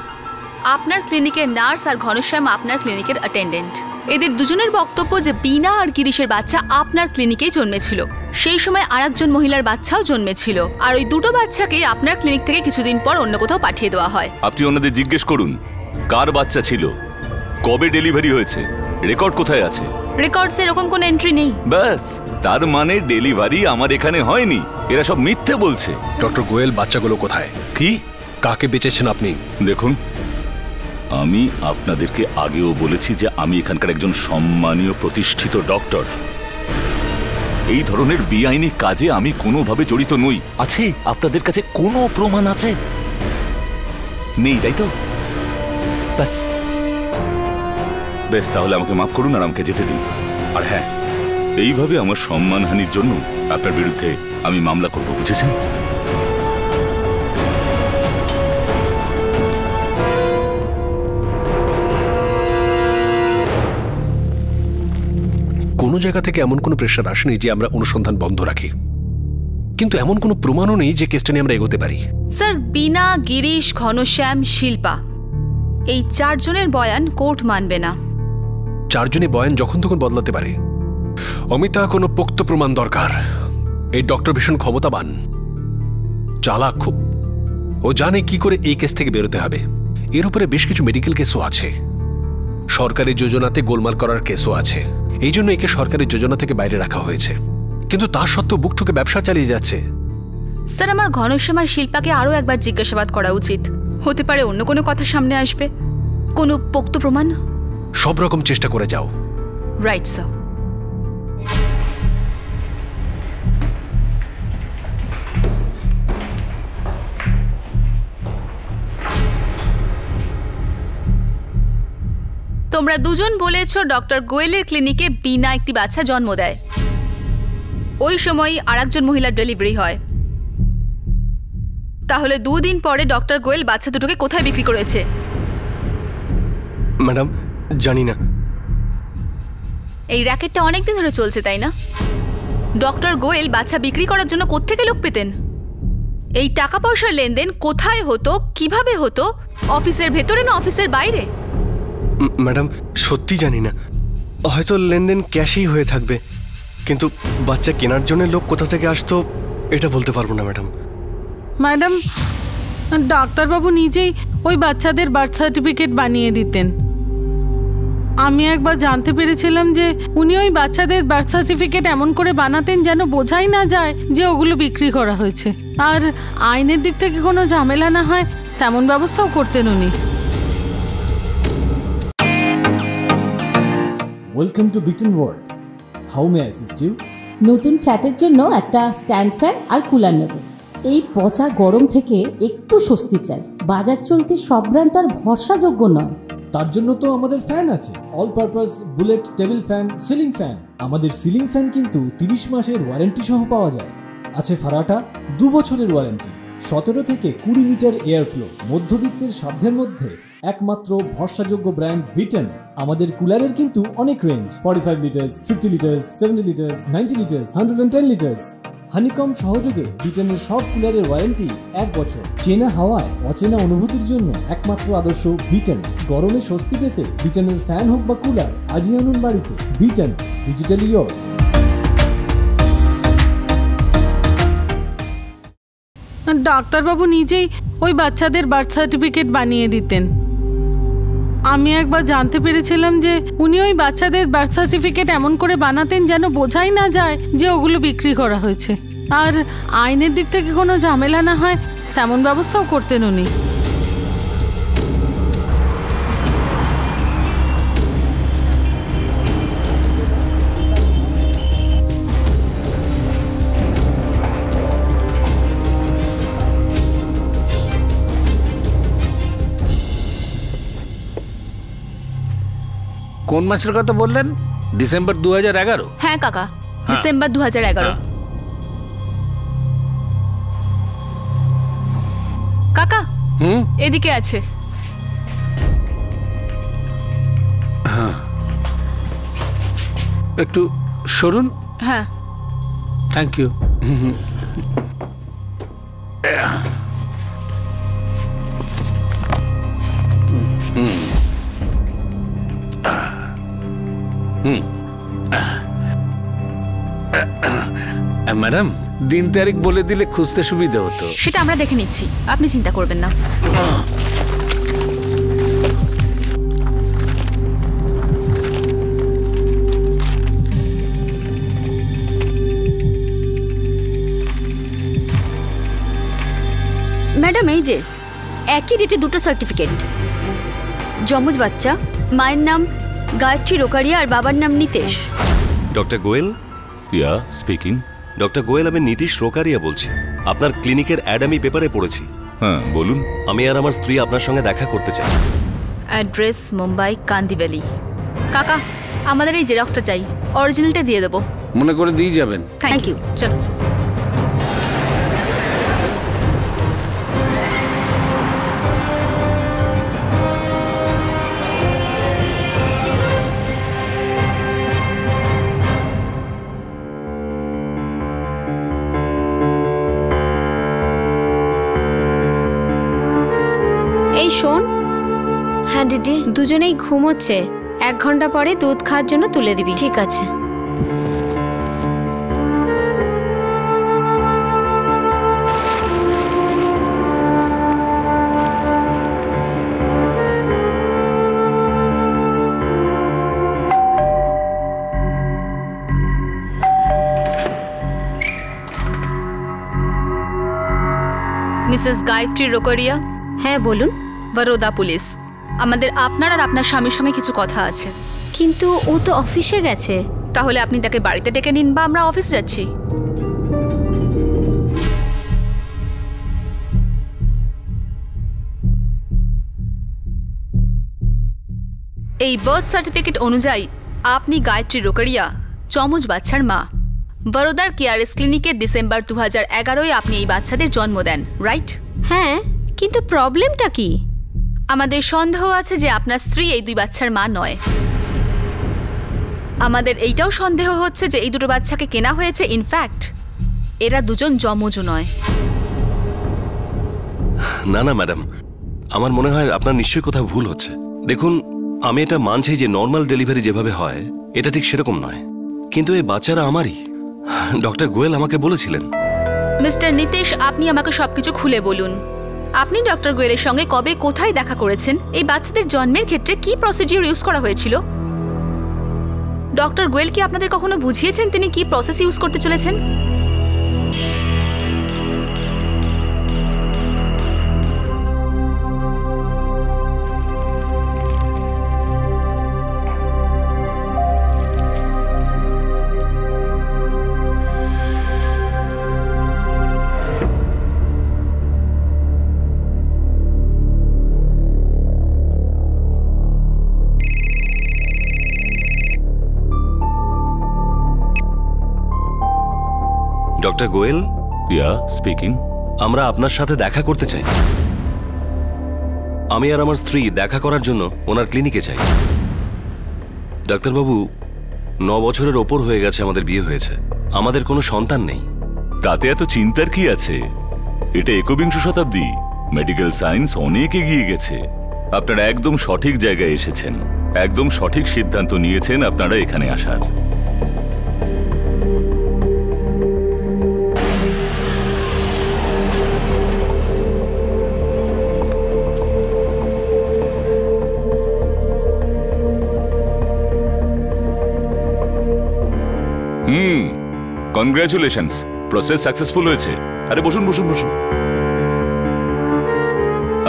আপনার ক্লিনিকের নার্স আর ঘনশ্যাম আপনার ক্লিনিকের অ্যাটেন্ডেন্ট, এদের দুজনের বক্তব্য যে বিনা আর গিরিশের বাচ্চা আপনার ক্লিনিকেই জন্মেছিল। সেই সময় আরেকজন মহিলার বাচ্চাও জন্মেছিল, আর ওই দুটো বাচ্চাকে আপনার ক্লিনিক থেকে কিছুদিন পর অন্য কোথাও পাঠিয়ে দেওয়া হয়। আপনি ওনাদের জিজ্ঞেস করুন কার বাচ্চা ছিল, কবে ডেলিভারি হয়েছে, রেকর্ড কোথায় আছে। রেকর্ডসে এরকম কোনো এন্ট্রি নেই। ব্যাস, তার মানে ডেলিভারি আমার এখানে হয়নি। এরা সব মিথ্যে বলছে। ডক্টর গোয়েল, বাচ্চাগুলো কোথায়? কি, কাকে বেঁচেছেন আপনি? দেখুন, আমি আপনাদেরকে আগেও বলেছি যে আমি এখানকার একজন সম্মানীয় প্রতিষ্ঠিত ডক্টর। এই ধরনের বেআইনি কাজে আমি কোনোভাবে জড়িত নই। আছে আপনাদের কাছে কোনো প্রমাণ আছে? নেই, তাই তো? ব্যাস বেশ, তাহলে আমাকে মাফ করুন আর আমাকে যেতে দিন। আর হ্যাঁ, এইভাবে আমার সম্মানহানির জন্য আপনার বিরুদ্ধে আমি মামলা করব, বুঝেছেন? কোনো জায়গা থেকে এমন কোনো প্রেশার আসেনি যে আমরা অনুসন্ধান বন্ধ রাখি, কিন্তু এমন কোনো প্রমাণও নেই যে কেসটা নিয়ে আমরা এগোতে পারি। স্যার, বিনা, গিরিশ, ঘনশ্যাম, শিল্পা, এই 4 জনের বয়ান কোর্ট মানবে না। 4 জনে বয়ান যখন তখন বদলাতে পারে। অমিতা, কোনো পোক্ত প্রমাণ দরকার। এই ডক্টর ভীষণ ক্ষমতাবান, চালাক খুব। ও জানে কি করে এই কেস থেকে বেরোতে হবে। এর উপরে বেশ কিছু মেডিকেল কেসও আছে, সরকারি যোজনাতে গোলমাল করার কেসও আছে। এই জন্য একে সরকারি যোজনা থেকে বাইরে রাখা হয়েছে, কিন্তু তার সত্ত্বেও বুক ঠুকে ব্যবসা চালিয়ে যাচ্ছে। স্যার, আমার ঘনশ্যাম আর শিল্পাকে আরও একবার জিজ্ঞাসাবাদ করা উচিত। হতে পারে অন্য কোনো কথা সামনে আসবে, কোনো পোক্ত প্রমাণ। সব রকম চেষ্টা করে যাও। Right sir. তোমরা দুজন বলেছ ডক্টর গোয়েলের ক্লিনিকে বিনা একটি বাচ্চা জন্ম দেয়। ওই সময়ই আরেকজন মহিলার ডেলিভারি হয়। তাহলে 2 দিন পরে ডক্টর গোয়েল বাচ্চা দুটোকে কোথায় বিক্রি করেছে? ম্যাডাম জানি না। এই র্যাকেটটা অনেকদিন ধরে চলছে, তাই না? ডক্টর গোয়েল বাচ্চা বিক্রি করার জন্য কোত্থেকে লোক পেতেন? এই টাকা পয়সার লেনদেন কোথায় হতো, কিভাবে হতো? অফিসের ভেতরে না অফিসের বাইরে? ম্যাডাম সত্যি জানি না, হয়তো লেনদেন ক্যাশেই হয়ে থাকবে, কিন্তু বাচ্চা কেনার জন্য লোক কোথা থেকে আসতো এটা বলতে পারবো না ম্যাডাম। ম্যাডাম, ডাক্তারবাবু নিজেই ওই বাচ্চাদের বার্থ সার্টিফিকেট বানিয়ে দিতেন। আমি একবার জানতে পেরেছিলাম যে উনি ওই বাচ্চাদের বার্থ সার্টিফিকেট এমন করে বানাতেন যেন বোঝাই না যায় যে ওগুলো বিক্রি করা হয়েছে, আর আইনের দিক থেকে কোনো ঝামেলা না হয় তেমন ব্যবস্থাও করতেন উনি। ওয়েলকাম টু বিটেন world. How may I assist you? নতুন ফ্ল্যাটের জন্য একটা স্ট্যান্ড ফ্যান আর কুলার নেব। এই পচা গরম থেকে একটু স্বস্তি চাই। বাজার চলতে সব ব্র্যান্ড আর ভরসাযোগ্য নয়। তার জন্য তো আমাদের ফ্যান আছে, all purpose bullet table fan, ceiling fan. আমাদের সিলিং ফ্যান কিন্তু 30 মাসের ওয়ারেন্টি সহ পাওয়া যায়। আছে ফারাটা 2 বছরের ওয়ারেন্টি, 17 থেকে 20 মিটার এয়ার ফ্লো, মধ্যবিত্তের সাধ্যের মধ্যে একমাত্র ভরসাযোগ্য ব্র্যান্ড বিটেন। আমাদের কুলারের কিন্তু অনেক range, 45 litres, 50 litres, 70 litres, 90 litres, 110 litres. Honeycomb সহযোগে বিটেনের সব কুলারের ওয়ারেন্টি 1 বছর। চেনা হাওয়ায় অচেনা অনুভূতির জন্য একমাত্র আদর্শ বিটেন। গরমে স্বস্তি পেতে বিটেনের ফ্যান হোক বা কুলার আজই আনুন বাড়িতে। Beaten, digitally yours. ডাক্তারবাবু নিজেই ওই বাচ্চাদের বার্থ সার্টিফিকেট বানিয়ে দিতেন। আমি একবার জানতে পেরেছিলাম যে উনি ওই বাচ্চাদের বার্থ সার্টিফিকেট এমন করে বানাতেন যেন বোঝাই না যায় যে ওগুলো বিক্রি করা হয়েছে, আর আইনের দিক থেকে কোনো ঝামেলা না হয় তেমন ব্যবস্থাও করতেন উনি। কোন মাসের কথা বললেন? ডিসেম্বর 2011? হ্যাঁ কাকা, ডিসেম্বর 2011। কাকা এদিকে আছে। হ্যাঁ, একটু সরুন। হ্যাঁ, থ্যাংক ইউ। ম্যাডাম, দিন তারিখ বলে দিলে খুঁজতে সুবিধা হতো। সেটা আমরা দেখে নিচ্ছি, আপনি চিন্তা করবেন না। ম্যাডাম, এই যে একই ডেটে 2টো সার্টিফিকেট। যমজ বাচ্চা, মায়ের নাম গায়ত্রী রোকারিয়া আর বাবার নাম নিতেশ। ডক্টর গোয়েল? ইয়া স্পিকিং। ডক্টর গোয়েল, আমি নীতিশ রোকারিয়া বলছি। আপনার ক্লিনিকের অ্যাড আমি পেপারে পড়েছি। হ্যাঁ বলুন। আমি আর আমার স্ত্রী আপনার সঙ্গে দেখা করতে চাই। অ্যাড্রেস মুম্বাই কান্দিভ্যালি। কাকা, আমাদের এই জেরক্সটা চাই, অরিজিনালটা দিয়ে দেবো। মনে করে দিয়ে যাবেন। Thank you. চলো। এই শোন। হ্যাঁ দিদি, দুজনেই ঘুমোচ্ছে। 1 ঘন্টা পরে দুধ খাওয়ার জন্য তুলে দিবি। ঠিক আছে। মিসেস গায়ত্রী রোকরিয়া। হ্যাঁ বলুন। বরোদা পুলিশ। আমাদের আপনার আর আপনার স্বামীর সঙ্গে কিছু কথা আছে। কিন্তু ও তো অফিসে গেছে। তাহলে আপনি তাকে বাড়িতে ডেকে নিন বা আমরা অফিস যাচ্ছি। এই বার্থ সার্টিফিকেট অনুযায়ী আপনি গায়ত্রী রোকরিয়া চমচ বাচ্চার মা। বরোদার কেয়ারএস ক্লিনিকে ডিসেম্বর 2011 আপনি এই বাচ্চাদের জন্ম দেন, রাইট? হ্যাঁ, কিন্তু প্রবলেমটা কি? আমাদের সন্দেহ আছে যে আপনার স্ত্রী এই 2 বাচ্চার মা নয়। আমাদের এইটাও সন্দেহ হচ্ছে যে এই 2 বাচ্চাকে কেনা হয়েছে। ইনফ্যাক্ট এরা দুজন যমজও নয়। না না ম্যাডাম, আমার মনে হয় আপনার নিশ্চয়ই কোথাও ভুল হচ্ছে। দেখুন, আমি এটা মানছি যে নর্মাল ডেলিভারি যেভাবে হয় এটা ঠিক সেরকম নয়, কিন্তু এই বাচ্চারা আমারই। ডক্টর গোয়েল আমাকে বলেছিলেন। মিস্টার নিতেশ, আপনি আমাকে সবকিছু খুলে বলুন। আপনি ডক্টর গোয়েলের সঙ্গে কবে কোথায় দেখা করেছেন? এই বাচ্চাদের জন্মের ক্ষেত্রে কি প্রসিডিউর ইউজ করা হয়েছিল? ডক্টর গোয়েল কি আপনাদের কখনো বুঝিয়েছেন তিনি কি প্রসেস ইউজ করতে চলেছেন? ডক্টর গোয়েল। ইয়া স্পিকিং। আমরা আপনার সাথে দেখা করতে চাই। আমি আর আমার স্ত্রী দেখা করার জন্য ওনার ক্লিনিকে চাই। ডাক্তারবাবু, 9 বছরের ওপর হয়ে গেছে আমাদের বিয়ে হয়েছে, আমাদের কোনো সন্তান নেই। তাতে এত চিন্তার কি আছে? এটা 21 শতাব্দী, মেডিকেল সায়েন্স অনেক এগিয়ে গেছে। আপনারা একদম সঠিক জায়গায় এসেছেন, একদম সঠিক সিদ্ধান্ত নিয়েছেন আপনারা এখানে আসার। কনগ্রাচুলেশনস, প্রসেস সাকসেসফুল হয়েছে। আরে বসুন বসুন বসুন।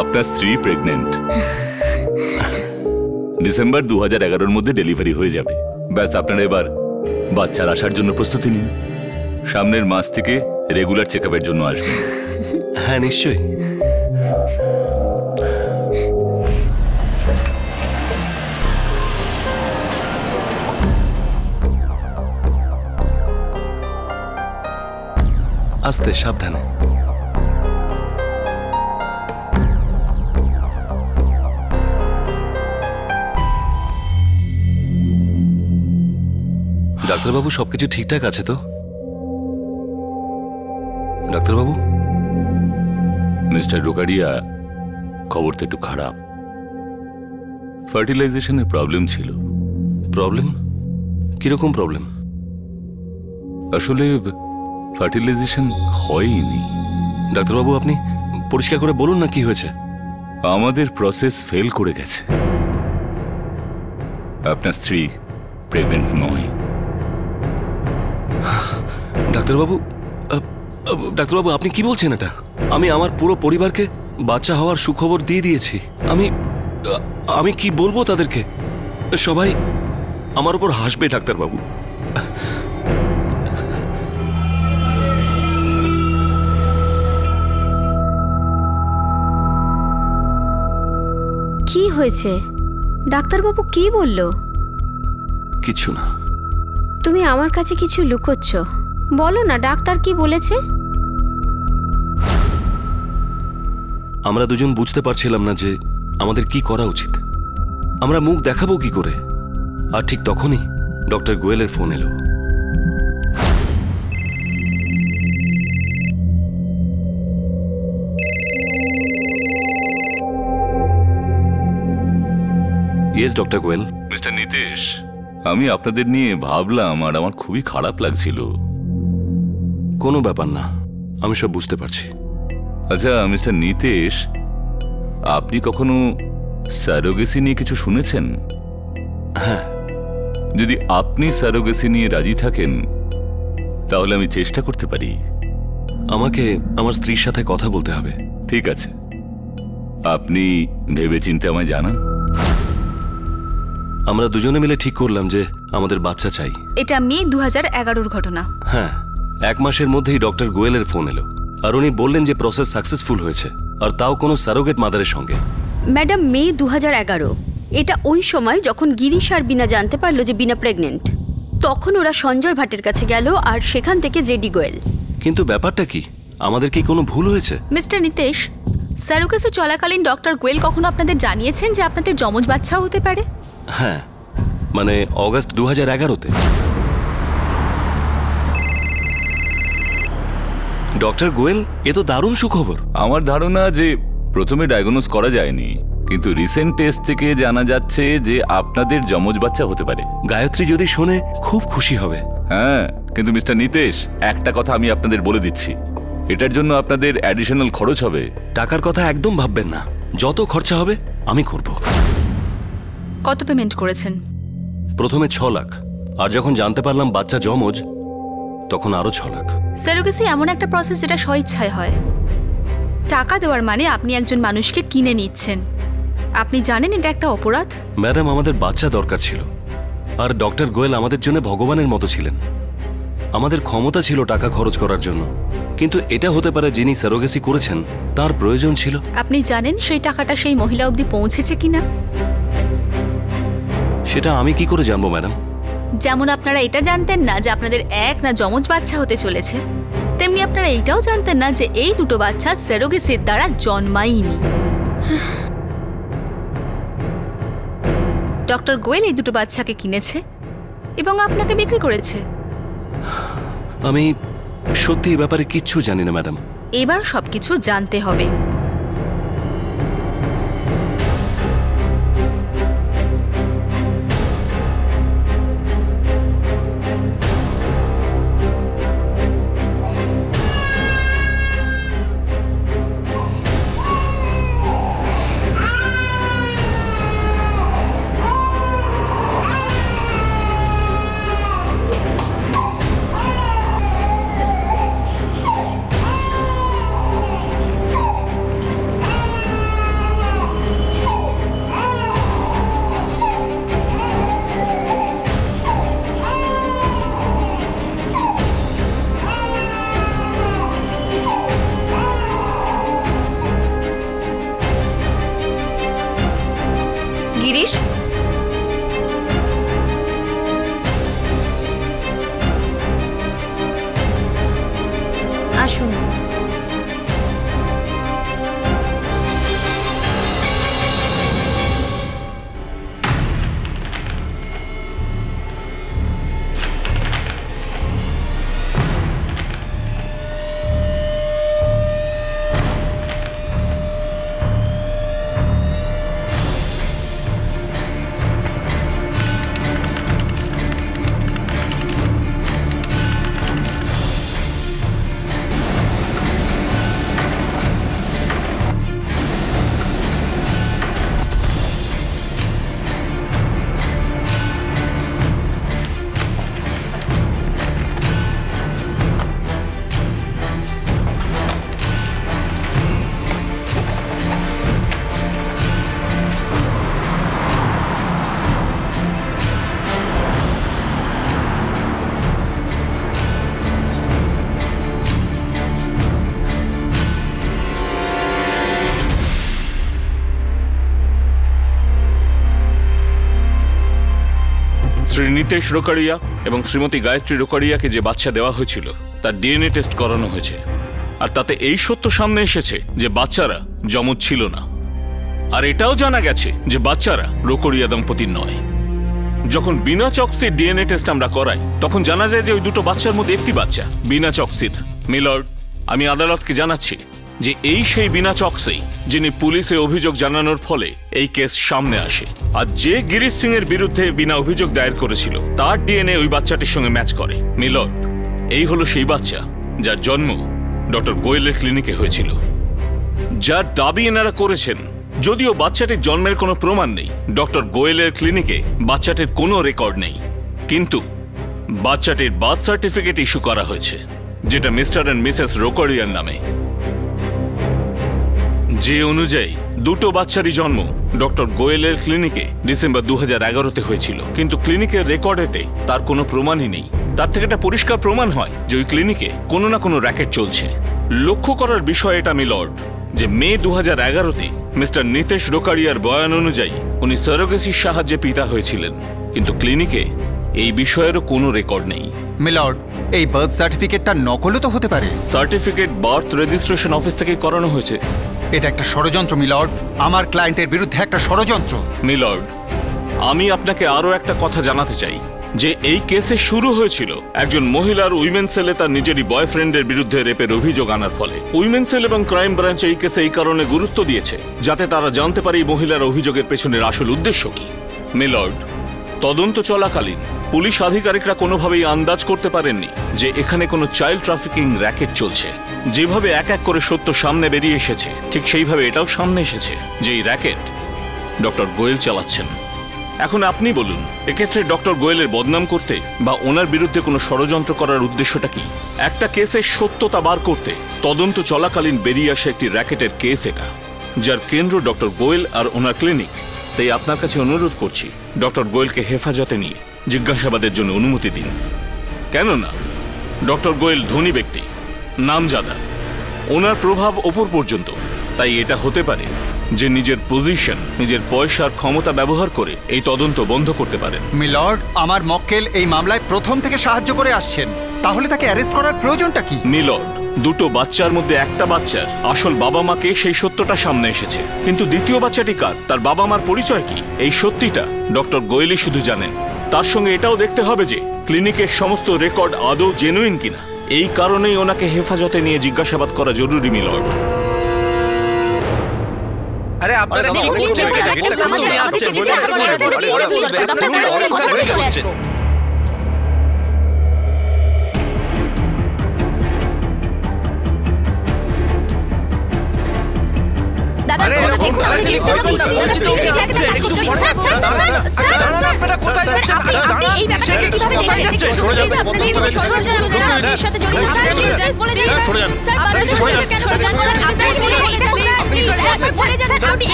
আপনার স্ত্রী প্রেগনেন্ট। ডিসেম্বর 2011-র মধ্যে ডেলিভারি হয়ে যাবে। ব্যাস, আপনারা এবার বাচ্চার আসার জন্য প্রস্তুতি নিন। সামনের মাস থেকে রেগুলার চেকআপের জন্য আসবেন। হ্যাঁ নিশ্চয়ই। আস্তে, সাবধানে। ডাক্তারবাবু, সবকিছু ঠিকঠাক আছে তো? ডাক্তারবাবু। মিস্টার রোকারিয়া, খবর তো একটু খারাপ। ফার্টিলাইজেশনের প্রবলেম ছিল। প্রবলেম? কিরকম প্রবলেম? আসলে ফার্টিলাইজেশন হয়নি। ডাক্তারবাবু, আপনি পরিষ্কার করে বলুন না কি হয়েছে। আমাদের প্রসেস ফেল করে গেছে। আপনার স্ত্রী প্রেগনেন্ট নয়। ডাক্তারবাবু, ডাক্তারবাবু আপনি কি বলছেন এটা? আমি আমার পুরো পরিবারকে বাচ্চা হওয়ার সুখবর দিয়ে দিয়েছি। আমি কি বলবো তাদেরকে? সবাই আমার উপর হাসবে ডাক্তারবাবু। কি হয়েছে? ডাক্তারবাবু কি বলল? কিছু না। তুমি আমার কাছে কিছু লুকোচ্ছ, বলো না ডাক্তার কি বলেছে? আমরা দুজন বুঝতে পারছিলাম না যে আমাদের কি করা উচিত। আমরা মুখ দেখাবো কি করে। আর ঠিক তখনই ডক্টর গোয়েলের ফোন এলো। Yes doctor Goel. Mister Nitesh, আমি আপনাদের নিয়ে ভাবলাম আর আমার খুবই খারাপ লাগছিল। কোনো ব্যাপার না, আমি সব বুঝতে পারছি। আচ্ছা মিস্টার নিতেশ, আপনি কখনো স্যারোগেসি নিয়ে কিছু শুনেছেন? হ্যাঁ। যদি আপনি স্যারোগেসি নিয়ে রাজি থাকেন তাহলে আমি চেষ্টা করতে পারি। আমাকে আমার স্ত্রীর সাথে কথা বলতে হবে। ঠিক আছে, আপনি ভেবেচিন্তে আমায় জানান। আমরা দুজনে মিলে ঠিক করলাম যে আমাদের বাচ্চা চাই। এটা মে 2011 ঘটনা। হ্যাঁ, 1 মাসের মধ্যেই ডক্টর গোয়েলের ফোন এলো আর উনি বললেন যে প্রসেস সাকসেসফুল হয়েছে, আর তাও কোনো সারোগেট মাদারের সঙ্গে। ম্যাডাম, মে 2011, এটা ওই সময় যখন গিরিশ আর বিনা জানতে পারলো যে বিনা প্রেগনেন্ট। তখন ওরা সঞ্জয় ভাটের কাছে গেল আর সেখান থেকে জেডি গোয়েল। কিন্তু ব্যাপারটা কি, আমাদের কি কোনো ভুল হয়েছে? মিস্টার নিতেশ, স্যারোগেসি চলাকালীন ডক্টর গোয়েল কখনো আপনাদের জানিয়েছেন যে আপনাদের যমজ বাচ্চাও হতে পারে? হ্যাঁ, মানে অগাস্ট 2011-তে। ডক্টর গোয়েল, এ তো দারুণ সুখবর। আমার ধারণা যে প্রথমে ডায়াগনোজ করা যায়নি, কিন্তু রিসেন্ট টেস্ট থেকে জানা যাচ্ছে যে আপনাদের যমজ বাচ্চা হতে পারে। গায়ত্রী যদি শোনে খুব খুশি হবে। হ্যাঁ, কিন্তু মিস্টার নিতেশ, একটা কথা আমি আপনাদের বলে দিচ্ছি, এটার জন্য আপনাদের অ্যাডিশনাল খরচ হবে। টাকার কথা একদম ভাববেন না, যত খরচা হবে আমি করব। কত পেমেন্ট করেছেন? প্রথমে 6 লাখ, আর যখন জানতে পারলাম বাচ্চা যমজ তখন আরো 6 লাখ। স্যারোগেসি এমন একটা প্রসেস যেটা স্বইচ্ছায় হয়। টাকা দেওয়ার মানে আপনি একজন মানুষকে কিনে নিচ্ছেন। আপনি জানেন এটা একটা অপরাধ। ম্যাডাম, আমাদের বাচ্চা দরকার ছিল, আর ডক্টর গোয়েল আমাদের জন্য ভগবানের মতো ছিলেন। আমাদের ক্ষমতা ছিল টাকা খরচ করার জন্য, কিন্তু এটা হতে পারে যিনি স্যারোগেসি করেছেন তার প্রয়োজন ছিল। আপনি জানেন সেই টাকাটা সেই মহিলা অবধি পৌঁছেছে কিনা? সেটা আমি কি করে জানবো ম্যাডাম? যেমন আপনারা এটা জানতেন না যে আপনাদের এক না যমজ বাচ্চা হতে চলেছে, তেমনি আপনারা এইটাও জানতেন না যে এই দুটো বাচ্চা স্যারোগেসির দ্বারা জন্মায়নি। ডক্টর গোয়েল এই দুটো বাচ্চাকে কিনেছে এবং আপনাকে বিক্রি করেছে। আমি সত্যি এই ব্যাপারে কিচ্ছু জানি না ম্যাডাম। এবার সবকিছু জানতে হবে। গিরিশ, আসুন। শ্রী নিতেশ রোকারিয়া এবং শ্রীমতী গায়ত্রী রোকারিয়াকে যে বাচ্চা দেওয়া হয়েছিল তার ডিএনএ টেস্ট করানো হয়েছে, আর তাতে এই সত্য সামনে এসেছে যে বাচ্চারা যমজ ছিল না। আর এটাও জানা গেছে যে বাচ্চারা রোকারিয়া দম্পতির নয়। যখন বিনা চকসির ডিএনএ টেস্ট আমরা করাই তখন জানা যায় যে ওই দুটো বাচ্চার মধ্যে একটি বাচ্চা বিনা চকসির। মিলর্ড, আমি আদালতকে জানাচ্ছি যে এই সেই বিনা চকসেই যিনি পুলিশে অভিযোগ জানানোর ফলে এই কেস সামনে আসে। আর যে গিরিশ সিং এর বিরুদ্ধে বিনা অভিযোগ দায়ের করেছিল তার ডিএনএ ওই বাচ্চাটির সঙ্গে ম্যাচ করে। মিলর্ড, এই হলো সেই বাচ্চা যার জন্ম ডক্টর গোয়েলের ক্লিনিকে হয়েছিল। যার দাবি এনারা করেছেন, যদিও বাচ্চাটির জন্মের কোনো প্রমাণ নেই, ডক্টর গোয়েলের ক্লিনিকে বাচ্চাটির কোনো রেকর্ড নেই, কিন্তু বাচ্চাটির বার্থ সার্টিফিকেট ইস্যু করা হয়েছে যেটা মিস্টার অ্যান্ড মিসেস রোকারিয়ার নামে। যে অনুযায়ী দুটো বাচ্চারই জন্ম ডক্টর গোয়েলের ক্লিনিকে ডিসেম্বর 2011-তে হয়েছিল, কিন্তু ক্লিনিকের রেকর্ডেতে তার কোনো প্রমাণই নেই। তার থেকে একটা পরিষ্কার প্রমাণ হয় যে ওই ক্লিনিকে কোনো না কোনো র্যাকেট চলছে। লক্ষ্য করার বিষয় এটা মিলর্ড যে মে 2011-তে মিস্টার নিতেশ রোকারিয়ার বয়ান অনুযায়ী উনি সারোগেসির সাহায্যে পিতা হয়েছিলেন, কিন্তু ক্লিনিকে এই বিষয়েরও কোনো রেকর্ড নেই। মিলর্ড, এই বার্থ সার্টিফিকেটটা নকলও তো হতে পারে। সার্টিফিকেট বার্থ রেজিস্ট্রেশন অফিস থেকেই করানো হয়েছে। এটা একটা ষড়যন্ত্র মিলর্ড, আমার ক্লায়েন্টের বিরুদ্ধে একটা ষড়যন্ত্র। মিলর্ড, আমি আপনাকে আরও একটা কথা জানাতে চাই যে এই কেসে শুরু হয়েছিল একজন মহিলার উইমেন সেলে তার নিজেরই বয়ফ্রেন্ডের বিরুদ্ধে রেপের অভিযোগ আনার ফলে। উইমেন সেল এবং ক্রাইম ব্রাঞ্চ এই কেসে এই কারণে গুরুত্ব দিয়েছে যাতে তারা জানতে পারে এই মহিলার অভিযোগের পেছনের আসল উদ্দেশ্য কি। মিলর্ড, তদন্ত চলাকালীন পুলিশ আধিকারিকরা কোনোভাবেই আন্দাজ করতে পারেননি যে এখানে কোনো চাইল্ড ট্রাফিকিং র্যাকেট চলছে। যেভাবে এক এক করে সত্য সামনে বেরিয়ে এসেছে, ঠিক সেইভাবে এটাও সামনে এসেছে যে এই র্যাকেট ডক্টর গোয়েল চালাচ্ছেন। এখন আপনি বলুন, এক্ষেত্রে ডক্টর গোয়েলের বদনাম করতে বা ওনার বিরুদ্ধে কোনো ষড়যন্ত্র করার উদ্দেশ্যটা কি? একটা কেসের সত্যতা বার করতে তদন্ত চলাকালীন বেরিয়ে আসে একটি র্যাকেটের কেস, এটা যার কেন্দ্র ডক্টর গোয়েল আর ওনার ক্লিনিক। তাই আপনার কাছে অনুরোধ করছি, ডক্টর গোয়েলকে হেফাজতে নিয়ে জিজ্ঞাসাবাদের জন্য অনুমতি দিন। কেননা ডক্টর গোয়েল ধনী ব্যক্তি, নামজাদা, ওনার প্রভাব ওপর পর্যন্ত। তাই এটা হতে পারে যে নিজের পজিশন, নিজের পয়সার ক্ষমতা ব্যবহার করে এই তদন্ত বন্ধ করতে পারেন। মিলর্ড, আমার মক্কেল এই মামলায় প্রথম থেকে সাহায্য করে আসছেন, তাহলে তাকে অ্যারেস্ট করার প্রয়োজনটা কি? মিলর্ড, দুটো বাচ্চার মধ্যে একটা বাচ্চার আসল বাবা মাকে সেই সত্যটা সামনে এসেছে, কিন্তু দ্বিতীয় বাচ্চাটি কার, তার বাবা মার পরিচয় কি, এই সত্যিটা ডক্টর গোয়েলই শুধু জানেন। তার সঙ্গে এটাও দেখতে হবে যে ক্লিনিকের সমস্ত রেকর্ড আদৌ জেনুইন কিনা। এই কারণেই ওনাকে হেফাজতে নিয়ে জিজ্ঞাসাবাদ করা জরুরি। মিলর্ড, আরে আপনারা কি করছেন?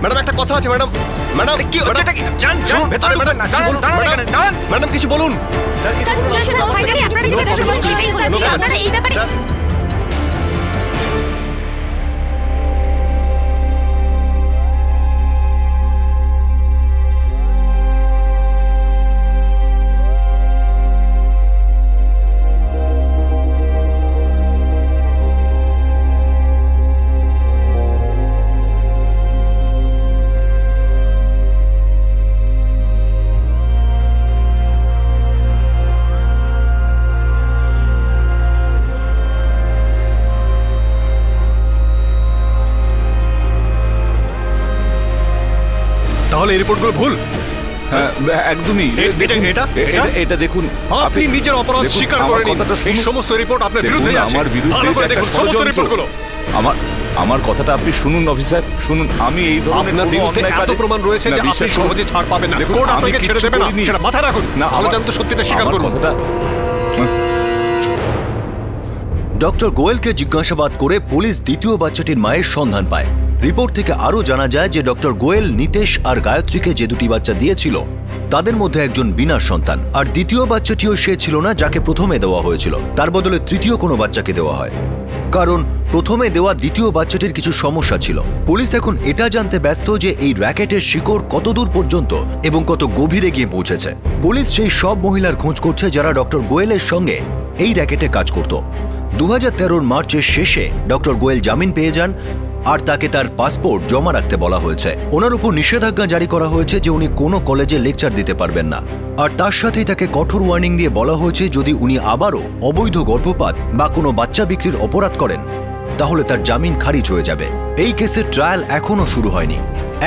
ম্যাডাম একটা কথা আছে ম্যাডাম। ম্যাডাম কি হচ্ছে? ভেতরে ম্যাডাম কিছু বলুন। তাহলে এই রিপোর্টগুলো ভুল? হ্যাঁ, একদমই। এটা দেখুন, আপনি নিজের অপরাধ স্বীকার করে নিন। এই সমস্ত রিপোর্ট আপনার বিরুদ্ধে আছে। আমার বিরুদ্ধে ভালো করে দেখুন সমস্ত রিপোর্টগুলো। আমার কথাটা আপনি শুনুন অফিসার, শুনুন। আমি এই ধরনের আপনার বিরুদ্ধে এত প্রমাণ রয়েছে যে আপনি সহজে ছাড় পাবেন না। কোর্ট আপনাকে ছেড়ে দেবে না, সেটা মাথায় রাখুন। না, ভালো জানতো সত্যিটা স্বীকার করুন। ডক্টর গোয়েলকে জিজ্ঞাসাবাদ করে পুলিশ দ্বিতীয় বাচ্চাটির মায়ের সন্ধান পায়। রিপোর্ট থেকে আরও জানা যায় যে ডক্টর গোয়েল নিতেশ আর গায়ত্রীকে যে দুটি বাচ্চা দিয়েছিল তাদের মধ্যে একজন বিনার সন্তান, আর দ্বিতীয় বাচ্চাটিও সে ছিল না যাকে প্রথমে দেওয়া হয়েছিল। তার বদলে তৃতীয় কোনো বাচ্চাকে দেওয়া হয়, কারণ প্রথমে দেওয়া দ্বিতীয় বাচ্চাটির কিছু সমস্যা ছিল। পুলিশ এখন এটা জানতে ব্যস্ত যে এই র্যাকেটের শিকড় কত দূর পর্যন্ত এবং কত গভীরে গিয়ে পৌঁছেছে। পুলিশ সেই সব মহিলার খোঁজ করছে যারা ডক্টর গোয়েলের সঙ্গে এই র্যাকেটে কাজ করত। 2013 মার্চের শেষে ডক্টর গোয়েল জামিন পেয়ে যান, আর তাকে তার পাসপোর্ট জমা রাখতে বলা হয়েছে। ওনার উপর নিষেধাজ্ঞা জারি করা হয়েছে যে উনি কোনো কলেজে লেকচার দিতে পারবেন না, আর তার সাথেই তাকে কঠোর ওয়ার্নিং দিয়ে বলা হয়েছে যদি উনি আবারও অবৈধ গর্ভপাত বা কোনো বাচ্চা বিক্রির অপরাধ করেন তাহলে তার জামিন খারিজ হয়ে যাবে। এই কেসের ট্রায়াল এখনও শুরু হয়নি।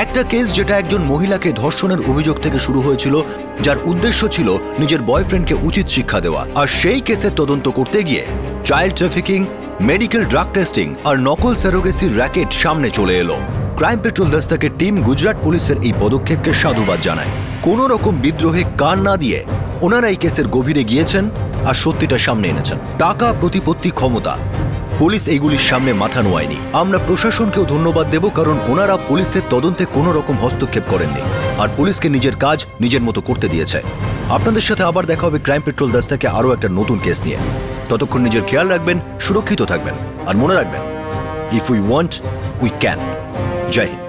একটা কেস যেটা একজন মহিলাকে ধর্ষণের অভিযোগ থেকে শুরু হয়েছিল, যার উদ্দেশ্য ছিল নিজের বয়ফ্রেন্ডকে উচিত শিক্ষা দেওয়া, আর সেই কেসের তদন্ত করতে গিয়ে child trafficking, medical drug testing আর নকল স্যারোগেসির র্যাকেট সামনে চলে এলো। ক্রাইম পেট্রোল দস্তাকের টিম গুজরাট পুলিশের এই পদক্ষেপকে সাধুবাদ জানায়। কোনো রকম বিদ্রোহে কান না দিয়ে ওনারা এই কেসের গভীরে গিয়েছেন আর সত্যিটা সামনে এনেছেন। টাকা, প্রতিপত্তি, ক্ষমতা, পুলিশ এইগুলির সামনে মাথা নোয়ায়নি। আমরা প্রশাসনকেও ধন্যবাদ দেব, কারণ ওনারা পুলিশের তদন্তে কোনো রকম হস্তক্ষেপ করেননি আর পুলিশকে নিজের কাজ নিজের মতো করতে দিয়েছে। আপনাদের সাথে আবার দেখা হবে ক্রাইম পেট্রোল 10 থেকে আরও একটা নতুন কেস নিয়ে। ততক্ষণ নিজের খেয়াল রাখবেন, সুরক্ষিত থাকবেন আর মনে রাখবেন, if we want we can. জয় হিন্দ।